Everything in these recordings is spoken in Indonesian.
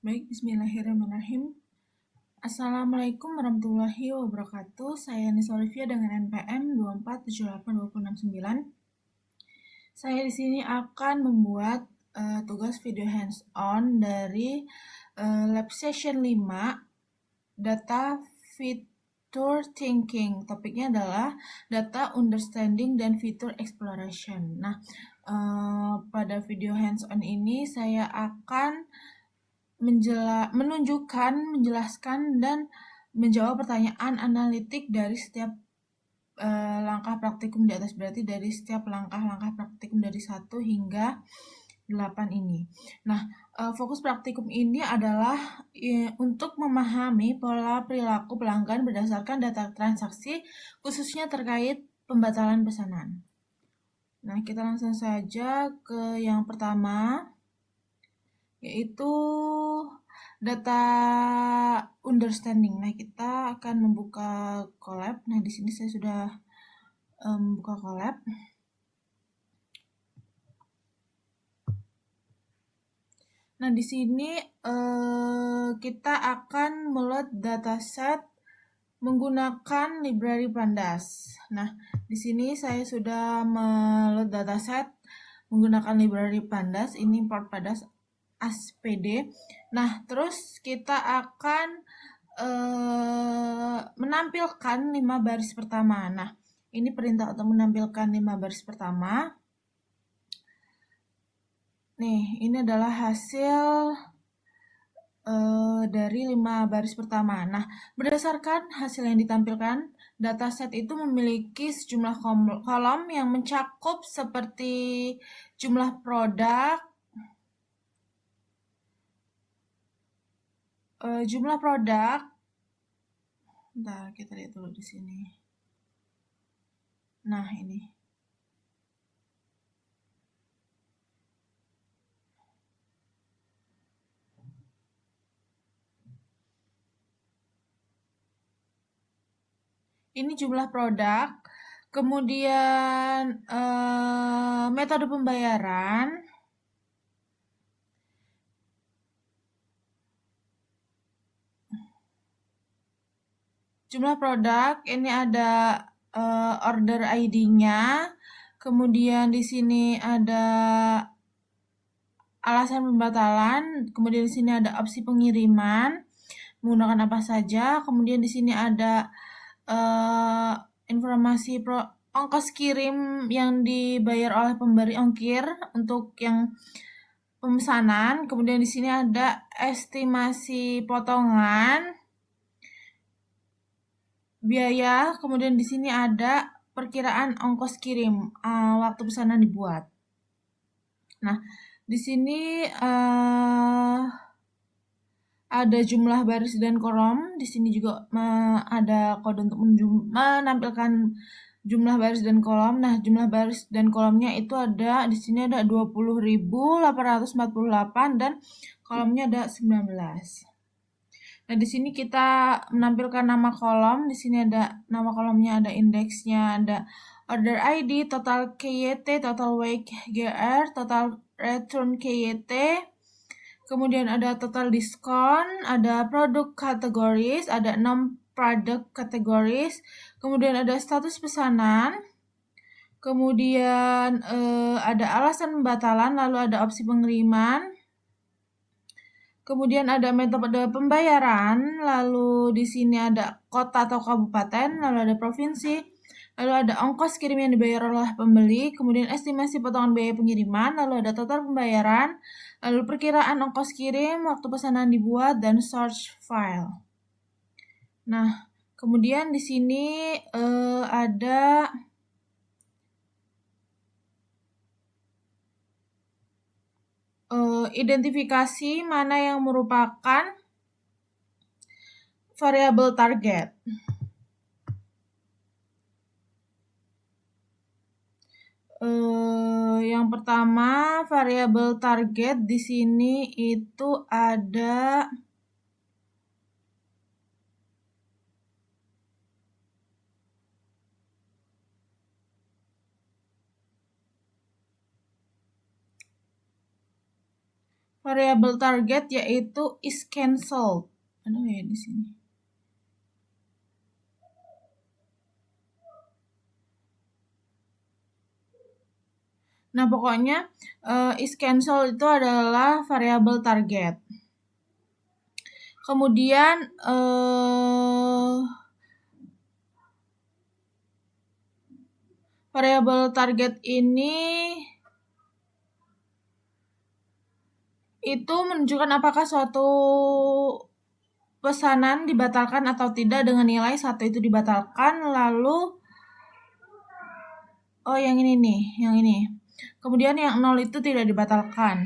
Baik, bismillahirrahmanirrahim. Assalamualaikum warahmatullahi wabarakatuh. Saya Nisa Olivia dengan NPM 2478269. Saya di sini akan membuat tugas video hands-on dari lab session 5 Data Feature Thinking. Topiknya adalah Data Understanding dan Feature Exploration. Nah, pada video hands-on ini saya akan menjelaskan dan menjawab pertanyaan analitik dari setiap langkah praktikum di atas, berarti dari setiap langkah-langkah praktikum dari 1 hingga 8 ini. Nah, fokus praktikum ini adalah untuk memahami pola perilaku pelanggan berdasarkan data transaksi, khususnya terkait pembatalan pesanan. Nah, kita langsung saja ke yang pertama, yaitu data understanding. Nah, kita akan membuka Colab. Nah, di sini saya sudah membuka Colab. Nah, di sini kita akan meload dataset menggunakan library Pandas. Nah, di sini saya sudah meload dataset menggunakan library Pandas. Ini import Pandas ASPD. Nah, terus kita akan menampilkan 5 baris pertama. Nah, ini perintah untuk menampilkan 5 baris pertama. Nih, ini adalah hasil dari 5 baris pertama. Nah, berdasarkan hasil yang ditampilkan, dataset itu memiliki sejumlah kolom yang mencakup seperti jumlah produk, Bentar, kita lihat dulu di sini. Nah, ini. Ini jumlah produk, kemudian metode pembayaran, jumlah produk, ini ada order ID-nya, kemudian di sini ada alasan pembatalan, kemudian di sini ada opsi pengiriman, menggunakan apa saja, kemudian di sini ada informasi ongkos kirim yang dibayar oleh pemberi ongkir untuk yang pemesanan, kemudian di sini ada estimasi potongan biaya, kemudian di sini ada perkiraan ongkos kirim waktu pesanan dibuat. Nah, di sini ada jumlah baris dan kolom. Di sini juga ada kode untuk menampilkan jumlah baris dan kolom. Nah, jumlah baris dan kolomnya itu ada di sini ada 20.848 dan kolomnya ada 19. Nah, di sini kita menampilkan nama kolom. Di sini ada nama kolomnya, ada indeksnya, ada order ID, total KYT, total weight GR, total return KYT. Kemudian ada total diskon, ada produk kategoris, ada 6 produk kategoris. Kemudian ada status pesanan. Kemudian ada alasan pembatalan, lalu ada opsi pengiriman. Kemudian ada metode pembayaran, lalu di sini ada kota atau kabupaten, lalu ada provinsi, lalu ada ongkos kirim yang dibayar oleh pembeli, kemudian estimasi potongan biaya pengiriman, lalu ada total pembayaran, lalu perkiraan ongkos kirim, waktu pesanan dibuat, dan source file. Nah, kemudian di sini ada identifikasi mana yang merupakan variabel target. Yang pertama, variabel target di sini itu ada variabel target yaitu is cancelled. Aduh ya di sini. Nah, pokoknya is cancelled itu adalah variabel target. Kemudian variabel target ini itu menunjukkan apakah suatu pesanan dibatalkan atau tidak dengan nilai 1 itu dibatalkan, lalu yang ini nih, yang ini. Kemudian yang 0 itu tidak dibatalkan.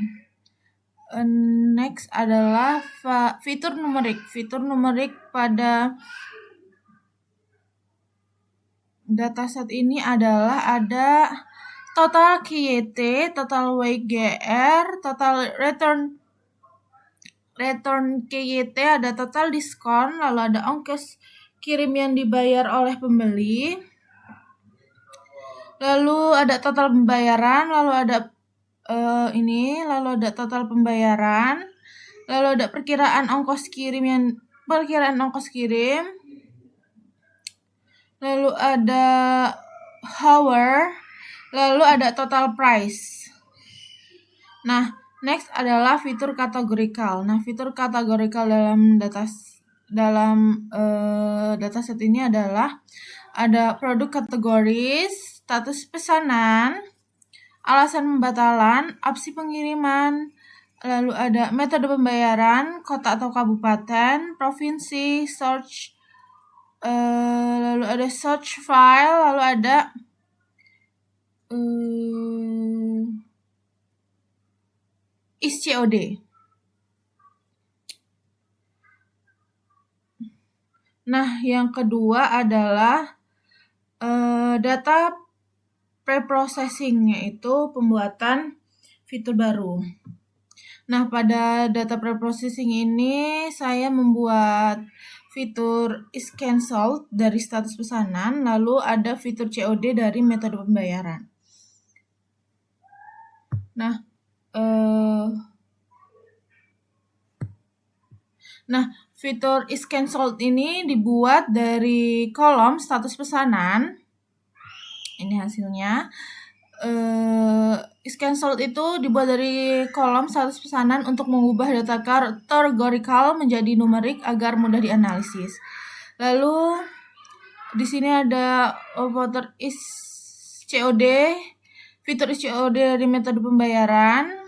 Next adalah fitur numerik. Fitur numerik pada dataset ini adalah ada total QYT, total WGR, total return QYT, ada total diskon, lalu ada ongkos kirim yang dibayar oleh pembeli, lalu ada total pembayaran, lalu ada lalu ada total pembayaran, lalu ada perkiraan ongkos kirim, lalu ada hour, lalu ada total price. Nah, next adalah fitur kategorikal. Nah, fitur kategorikal dalam dataset ini adalah ada produk kategoris, status pesanan, alasan pembatalan, opsi pengiriman, lalu ada metode pembayaran, kota atau kabupaten, provinsi, search, lalu ada search file, lalu ada is COD. Nah, yang kedua adalah data preprocessing, yaitu pembuatan fitur baru. Nah, pada data preprocessing ini saya membuat fitur is cancelled dari status pesanan, lalu ada fitur COD dari metode pembayaran. Nah, fitur is cancelled ini dibuat dari kolom status pesanan. Ini hasilnya. Is cancelled itu dibuat dari kolom status pesanan untuk mengubah data kategorikal menjadi numerik agar mudah dianalisis. Lalu di sini ada fitur is COD, fitur is COD dari metode pembayaran.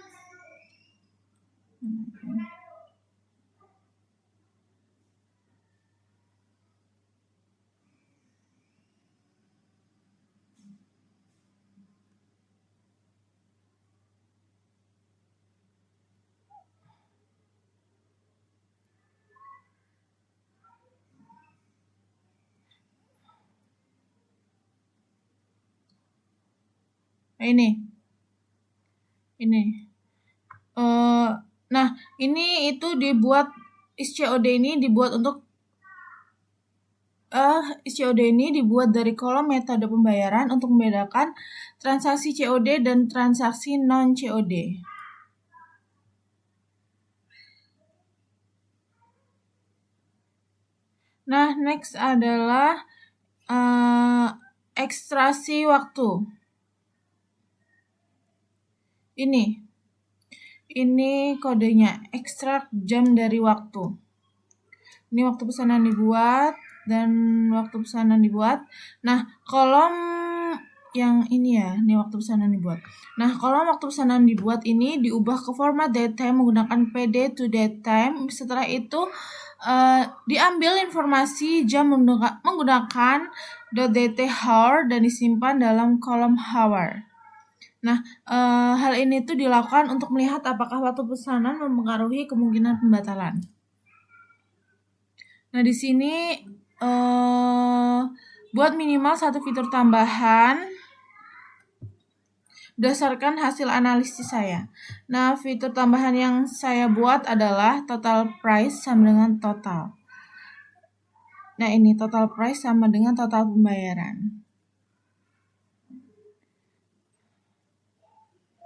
Ini. Nah, ini itu dibuat is COD ini dibuat untuk is COD ini dibuat dari kolom metode pembayaran untuk membedakan transaksi COD dan transaksi non COD. Nah, next adalah ekstraksi waktu. Ini kodenya, ekstrak jam dari waktu. Ini waktu pesanan dibuat dan waktu pesanan dibuat. Nah, kolom yang ini ya, ini waktu pesanan dibuat. Nah, kolom waktu pesanan dibuat ini diubah ke format datetime menggunakan PD to datetime. Setelah itu diambil informasi jam menggunakan .dthour dan disimpan dalam kolom hour. Nah, hal ini tuh dilakukan untuk melihat apakah waktu pesanan mempengaruhi kemungkinan pembatalan. Nah, di sini buat minimal satu fitur tambahan berdasarkan hasil analisis saya. Nah, fitur tambahan yang saya buat adalah total price sama dengan total. Nah, ini total price sama dengan total pembayaran.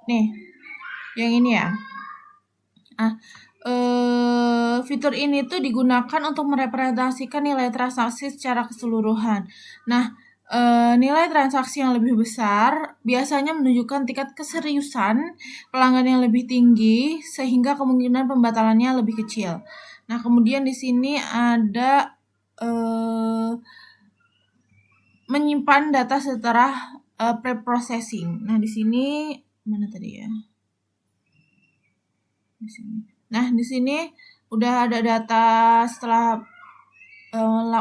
Nih, yang ini ya. Nah, fitur ini tuh digunakan untuk merepresentasikan nilai transaksi secara keseluruhan. Nah, nilai transaksi yang lebih besar biasanya menunjukkan tingkat keseriusan pelanggan yang lebih tinggi sehingga kemungkinan pembatalannya lebih kecil. Nah, kemudian di sini ada menyimpan data setelah pre-processing. Nah, di sini mana tadi ya? Di sini. Nah, di sini udah ada data setelah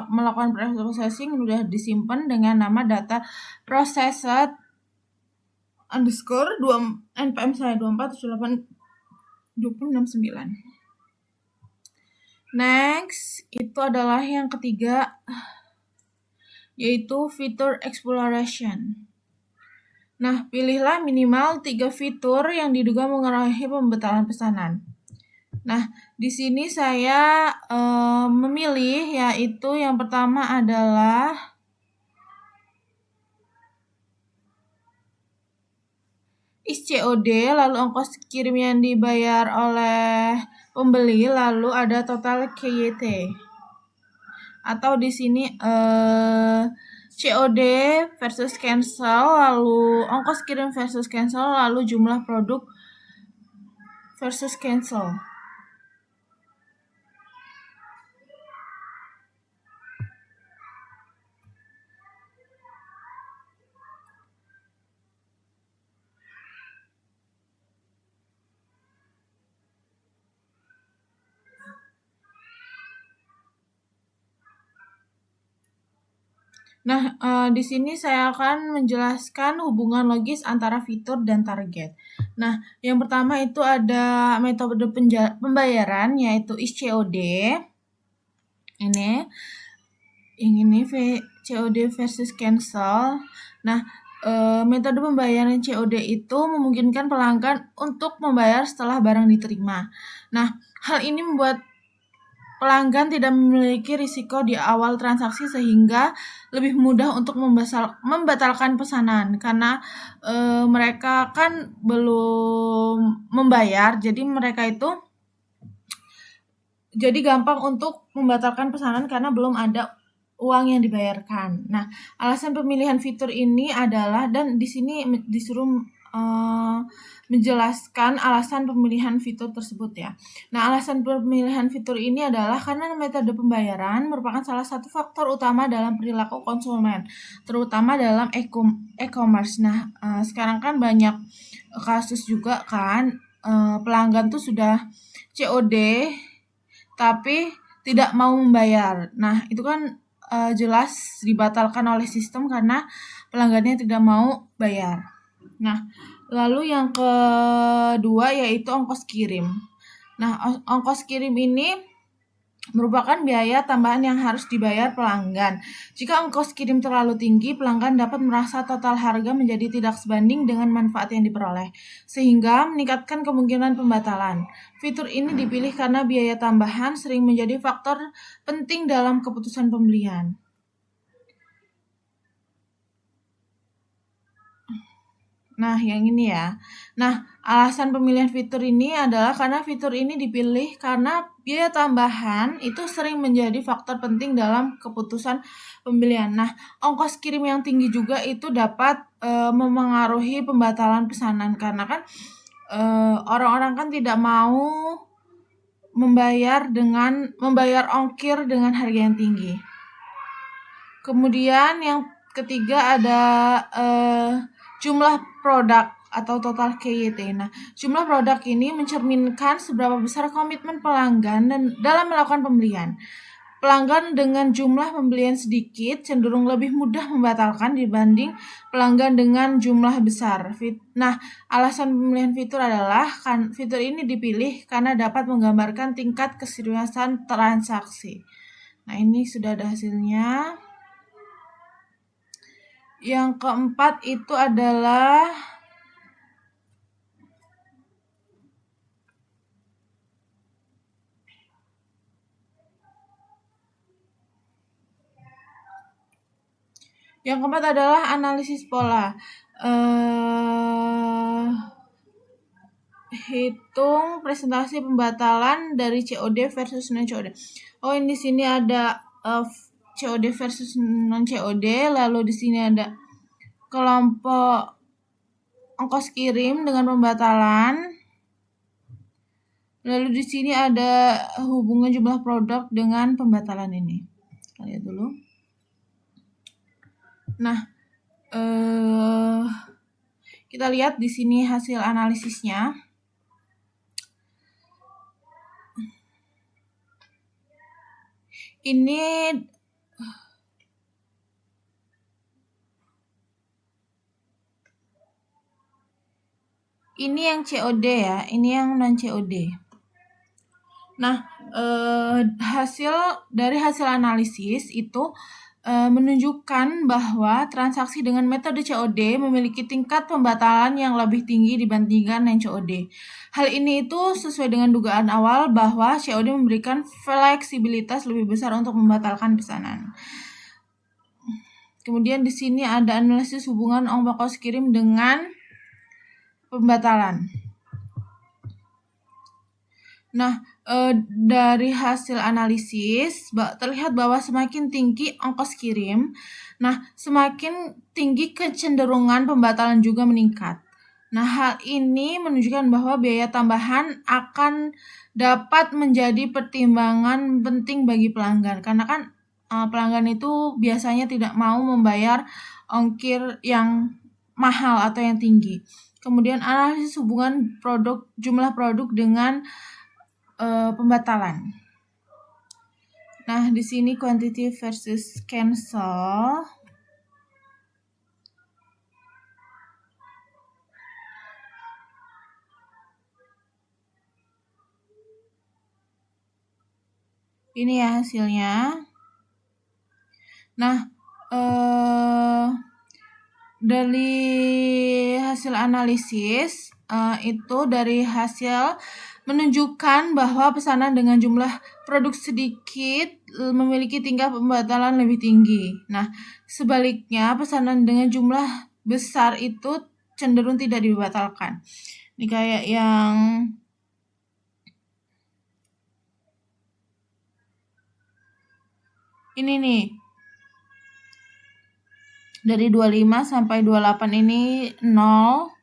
melakukan pre-processing udah disimpan dengan nama data processed underscore 2 npm saya 24782069. Next, itu adalah yang ketiga, yaitu fitur exploration. Nah, pilihlah minimal 3 fitur yang diduga mengurangi pembatalan pesanan. Nah, di sini saya memilih yaitu yang pertama adalah COD, lalu ongkos kirim yang dibayar oleh pembeli, lalu ada total KYT. Atau di sini COD versus cancel, lalu ongkos kirim versus cancel, lalu jumlah produk versus cancel. Nah, di sini saya akan menjelaskan hubungan logis antara fitur dan target. Nah, yang pertama itu ada metode pembayaran yaitu COD. Yang ini COD versus cancel. Nah, metode pembayaran COD itu memungkinkan pelanggan untuk membayar setelah barang diterima. Nah, hal ini membuat pelanggan tidak memiliki risiko di awal transaksi sehingga lebih mudah untuk membatalkan pesanan karena mereka kan belum membayar, jadi mereka itu jadi gampang untuk membatalkan pesanan karena belum ada uang yang dibayarkan. Nah, alasan pemilihan fitur ini adalah, dan di sini disuruh menjelaskan alasan pemilihan fitur tersebut ya. Nah, alasan pemilihan fitur ini adalah karena metode pembayaran merupakan salah satu faktor utama dalam perilaku konsumen, terutama dalam e-commerce. Nah, sekarang kan banyak kasus juga kan pelanggan tuh sudah COD tapi tidak mau membayar. Nah, itu kan jelas dibatalkan oleh sistem karena pelanggannya tidak mau bayar. Nah, lalu yang kedua yaitu ongkos kirim. Nah, ongkos kirim ini merupakan biaya tambahan yang harus dibayar pelanggan. Jika ongkos kirim terlalu tinggi, pelanggan dapat merasa total harga menjadi tidak sebanding dengan manfaat yang diperoleh, sehingga meningkatkan kemungkinan pembatalan. Fitur ini dipilih karena biaya tambahan sering menjadi faktor penting dalam keputusan pembelian. Nah, yang ini ya. Nah, alasan pemilihan fitur ini adalah karena fitur ini dipilih karena biaya tambahan itu sering menjadi faktor penting dalam keputusan pembelian. Nah, ongkos kirim yang tinggi juga itu dapat memengaruhi pembatalan pesanan karena kan orang-orang kan tidak mau membayar ongkir dengan harga yang tinggi. Kemudian yang ketiga ada jumlah produk atau total KYT. Nah, jumlah produk ini mencerminkan seberapa besar komitmen pelanggan dan dalam melakukan pembelian. Pelanggan dengan jumlah pembelian sedikit cenderung lebih mudah membatalkan dibanding pelanggan dengan jumlah besar. Nah, alasan pemilihan fitur adalah fitur ini dipilih karena dapat menggambarkan tingkat keseriusan transaksi. Nah, ini sudah ada hasilnya. Yang keempat itu adalah analisis pola. hitung presentasi pembatalan dari COD versus non COD. Oh, ini di sini ada COD versus non COD, lalu di sini ada kelompok ongkos kirim dengan pembatalan. Lalu di sini ada hubungan jumlah produk dengan pembatalan ini. Kita lihat dulu. Nah, kita lihat di sini hasil analisisnya. Ini yang COD ya, ini yang non COD. Nah, dari hasil analisis itu menunjukkan bahwa transaksi dengan metode COD memiliki tingkat pembatalan yang lebih tinggi dibandingkan non COD. Hal ini itu sesuai dengan dugaan awal bahwa COD memberikan fleksibilitas lebih besar untuk membatalkan pesanan. Kemudian di sini ada analisis hubungan ongkos kirim dengan pembatalan. Nah, dari hasil analisis terlihat bahwa semakin tinggi ongkos kirim, semakin tinggi kecenderungan pembatalan juga meningkat. Nah, hal ini menunjukkan bahwa biaya tambahan akan dapat menjadi pertimbangan penting bagi pelanggan, karena kan pelanggan itu biasanya tidak mau membayar ongkir yang mahal atau yang tinggi. Kemudian analisis hubungan jumlah produk dengan pembatalan. Nah, di sini quantity versus cancel. Ini ya hasilnya. Nah, dari hasil analisis itu dari hasil menunjukkan bahwa pesanan dengan jumlah produk sedikit memiliki tingkat pembatalan lebih tinggi. Nah, sebaliknya pesanan dengan jumlah besar itu cenderung tidak dibatalkan. Ini kayak yang ini nih. Dari 25 sampai 28 ini 0.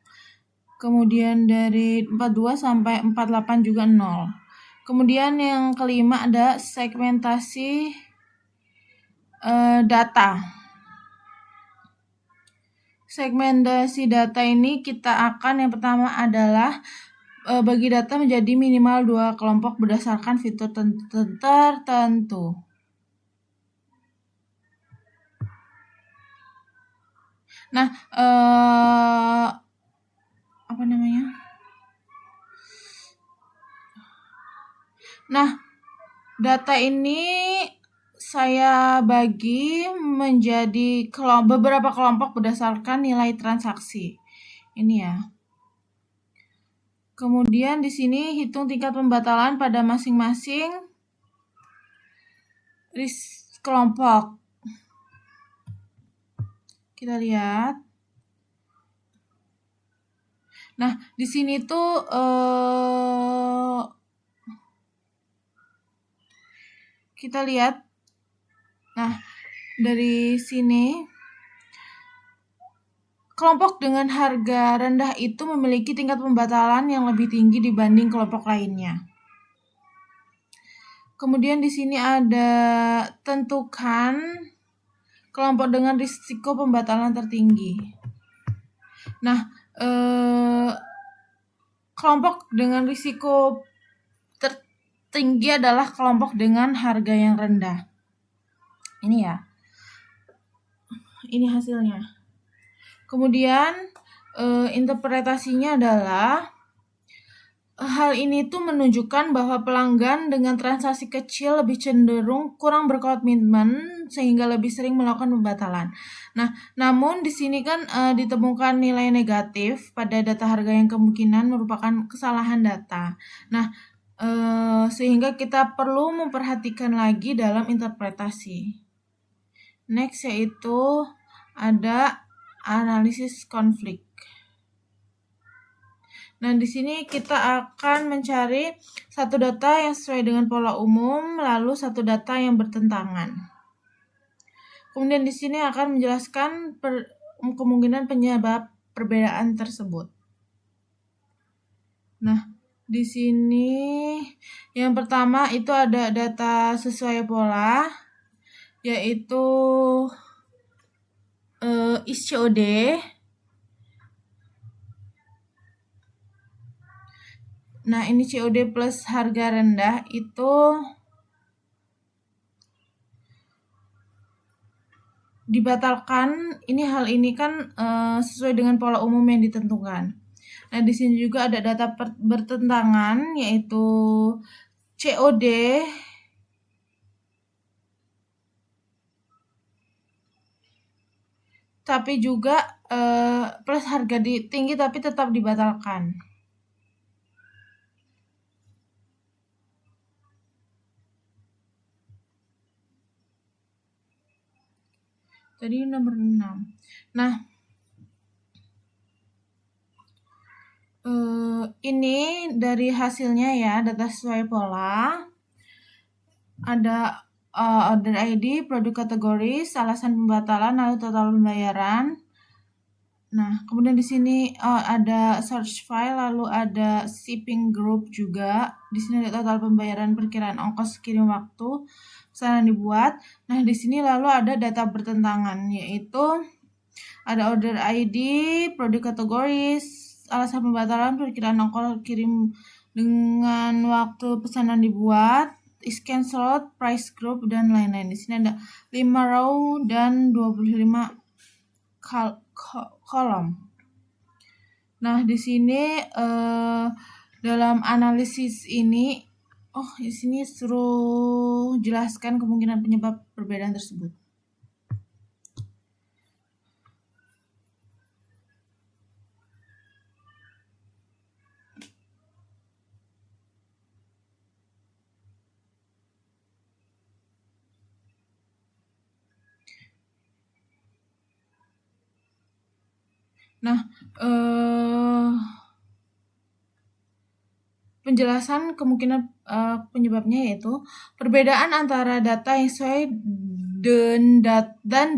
Kemudian dari 42 sampai 48 juga 0. Kemudian yang kelima ada segmentasi data. Segmentasi data ini kita akan yang pertama adalah bagi data menjadi minimal 2 kelompok berdasarkan fitur tertentu. Nah, apa namanya? Nah, data ini saya bagi menjadi beberapa kelompok berdasarkan nilai transaksi. Ini ya. Kemudian di sini hitung tingkat pembatalan pada masing-masing kelompok. Kita lihat. Nah, di sini tuh kita lihat. Nah, dari sini kelompok dengan harga rendah itu memiliki tingkat pembatalan yang lebih tinggi dibanding kelompok lainnya. Kemudian di sini ada tentukan kelompok dengan risiko pembatalan tertinggi. Nah, kelompok dengan risiko tertinggi adalah kelompok dengan harga yang rendah. Ini ya. Ini hasilnya. Kemudian interpretasinya adalah hal ini tuh menunjukkan bahwa pelanggan dengan transaksi kecil lebih cenderung kurang berkomitmen sehingga lebih sering melakukan pembatalan. Nah, namun di sini kan ditemukan nilai negatif pada data harga yang kemungkinan merupakan kesalahan data. Nah, sehingga kita perlu memperhatikan lagi dalam interpretasi. Next yaitu ada analisis konflik. Nah, di sini kita akan mencari satu data yang sesuai dengan pola umum, lalu satu data yang bertentangan. Kemudian di sini akan menjelaskan kemungkinan penyebab perbedaan tersebut. Nah, di sini yang pertama itu ada data sesuai pola, yaitu ISCOD. Nah, ini COD plus harga rendah itu dibatalkan. Hal ini kan sesuai dengan pola umum yang ditentukan. Nah, di sini juga ada data bertentangan, yaitu COD tapi juga plus harga tinggi tapi tetap dibatalkan. Tadi nomor 6. Nah, ini dari hasilnya ya, data sesuai pola. Ada order ID, produk kategoris, alasan pembatalan, lalu total pembayaran. Nah, kemudian di sini ada search file, lalu ada shipping group juga. Di sini ada total pembayaran, perkiraan ongkos kirim waktu, pesanan dibuat. Nah, di sini lalu ada data bertentangan, yaitu ada order ID, produk kategoris, alasan pembatalan, perkiraan ongkos kirim dengan waktu pesanan dibuat, is cancelled, price group, dan lain-lain. Di sini ada 5 row dan 25 kolom. Nah, di sini dalam analisis ini, di sini suruh jelaskan kemungkinan penyebab perbedaan tersebut. Nah, penjelasan kemungkinan penyebabnya yaitu perbedaan antara data yang sesuai dan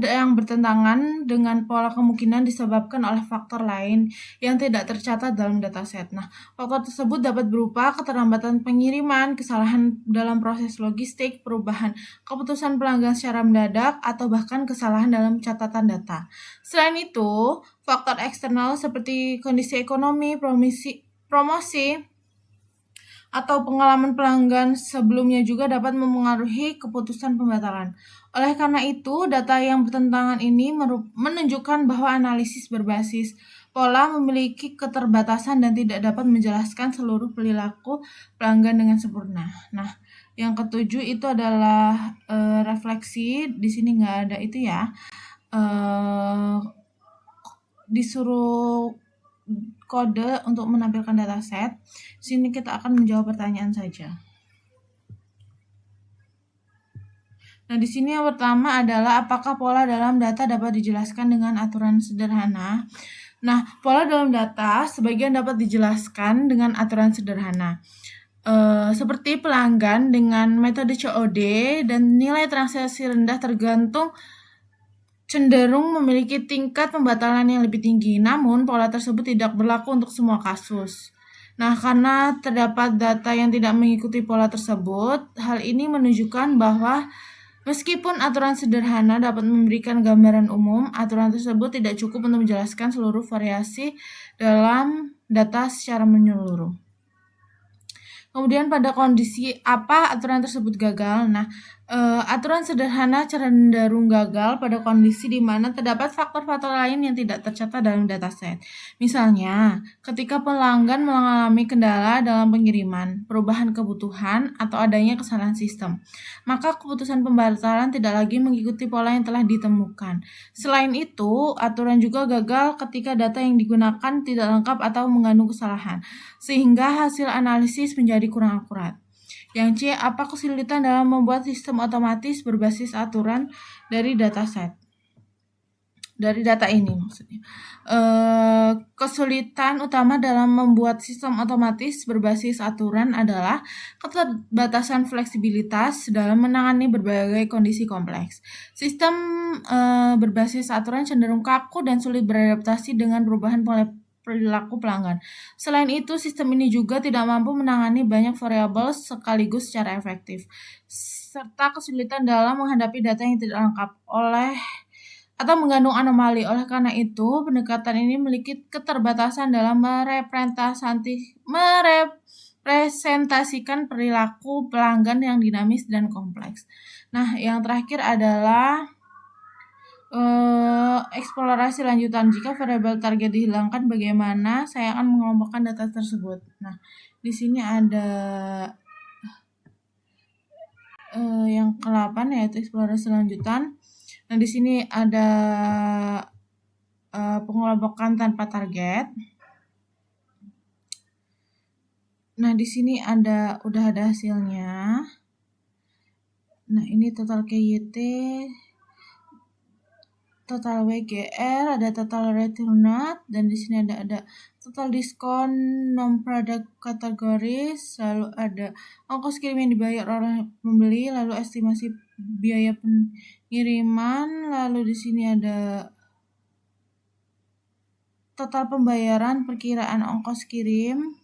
yang bertentangan dengan pola kemungkinan disebabkan oleh faktor lain yang tidak tercatat dalam dataset. Nah, faktor tersebut dapat berupa keterlambatan pengiriman, kesalahan dalam proses logistik, perubahan keputusan pelanggan secara mendadak, atau bahkan kesalahan dalam catatan data. Selain itu, faktor eksternal seperti kondisi ekonomi, promosi, atau pengalaman pelanggan sebelumnya juga dapat memengaruhi keputusan pembatalan. Oleh karena itu, data yang bertentangan ini menunjukkan bahwa analisis berbasis pola memiliki keterbatasan dan tidak dapat menjelaskan seluruh perilaku pelanggan dengan sempurna. Nah, yang ketujuh itu adalah refleksi. Di sini nggak ada itu ya. Disuruh kode untuk menampilkan dataset. Sini kita akan menjawab pertanyaan saja. Nah, di sini yang pertama adalah apakah pola dalam data dapat dijelaskan dengan aturan sederhana? Nah, pola dalam data sebagian dapat dijelaskan dengan aturan sederhana. Seperti pelanggan dengan metode COD dan nilai transaksi rendah tergantung cenderung memiliki tingkat pembatalan yang lebih tinggi, namun pola tersebut tidak berlaku untuk semua kasus. Nah, karena terdapat data yang tidak mengikuti pola tersebut, hal ini menunjukkan bahwa meskipun aturan sederhana dapat memberikan gambaran umum, aturan tersebut tidak cukup untuk menjelaskan seluruh variasi dalam data secara menyeluruh. Kemudian pada kondisi apa aturan tersebut gagal? Nah, aturan sederhana cenderung gagal pada kondisi di mana terdapat faktor-faktor lain yang tidak tercatat dalam dataset. Misalnya, ketika pelanggan mengalami kendala dalam pengiriman, perubahan kebutuhan, atau adanya kesalahan sistem, maka keputusan pembatalan tidak lagi mengikuti pola yang telah ditemukan. Selain itu, aturan juga gagal ketika data yang digunakan tidak lengkap atau mengandung kesalahan, sehingga hasil analisis menjadi kurang akurat. Yang C, apa kesulitan dalam membuat sistem otomatis berbasis aturan dari dataset? dari data ini maksudnya. Kesulitan utama dalam membuat sistem otomatis berbasis aturan adalah keterbatasan fleksibilitas dalam menangani berbagai kondisi kompleks. Sistem berbasis aturan cenderung kaku dan sulit beradaptasi dengan perubahan perilaku pelanggan. Selain itu, sistem ini juga tidak mampu menangani banyak variabel sekaligus secara efektif, serta kesulitan dalam menghadapi data yang tidak lengkap atau mengandung anomali. Oleh karena itu, pendekatan ini memiliki keterbatasan dalam merepresentasikan perilaku pelanggan yang dinamis dan kompleks. Nah, yang terakhir adalah eksplorasi lanjutan. Jika variabel target dihilangkan, bagaimana saya akan mengelompokkan data tersebut? Nah, di sini ada yang ke-8 yaitu eksplorasi lanjutan. Nah, di sini ada pengelompokan tanpa target. Nah, di sini udah ada hasilnya. Nah, ini total KYT, total WGR, ada total returnat, dan di sini ada total diskon non product categories, lalu ada ongkos kirim yang dibayar oleh pembeli, lalu estimasi biaya pengiriman, lalu di sini ada total pembayaran, perkiraan ongkos kirim,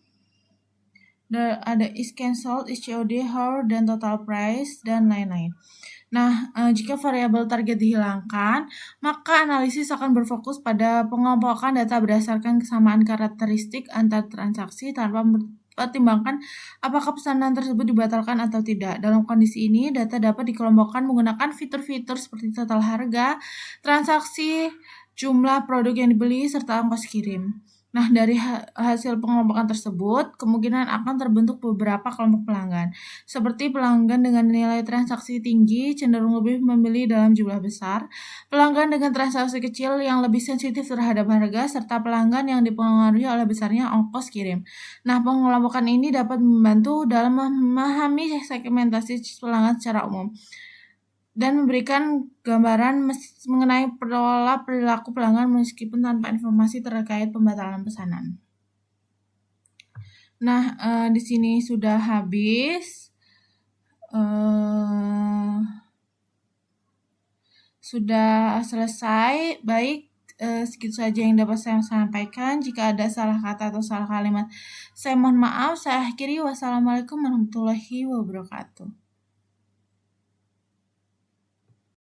ada is cancelled, is COD, how, dan total price, dan lain-lain. Nah, jika variabel target dihilangkan, maka analisis akan berfokus pada pengelompokan data berdasarkan kesamaan karakteristik antar transaksi tanpa mempertimbangkan apakah pesanan tersebut dibatalkan atau tidak. Dalam kondisi ini, data dapat dikelompokkan menggunakan fitur-fitur seperti total harga, transaksi, jumlah produk yang dibeli, serta ongkos kirim. Nah, dari hasil pengelompokan tersebut, kemungkinan akan terbentuk beberapa kelompok pelanggan. Seperti pelanggan dengan nilai transaksi tinggi cenderung lebih memilih dalam jumlah besar, pelanggan dengan transaksi kecil yang lebih sensitif terhadap harga, serta pelanggan yang dipengaruhi oleh besarnya ongkos kirim. Nah, pengelompokan ini dapat membantu dalam memahami segmentasi pelanggan secara umum dan memberikan gambaran mengenai pola perilaku pelanggan meskipun tanpa informasi terkait pembatalan pesanan. Nah, di sini sudah habis. Sudah selesai. Baik, segitu saja yang dapat saya sampaikan. Jika ada salah kata atau salah kalimat, saya mohon maaf. Saya akhiri. Wassalamualaikum warahmatullahi wabarakatuh.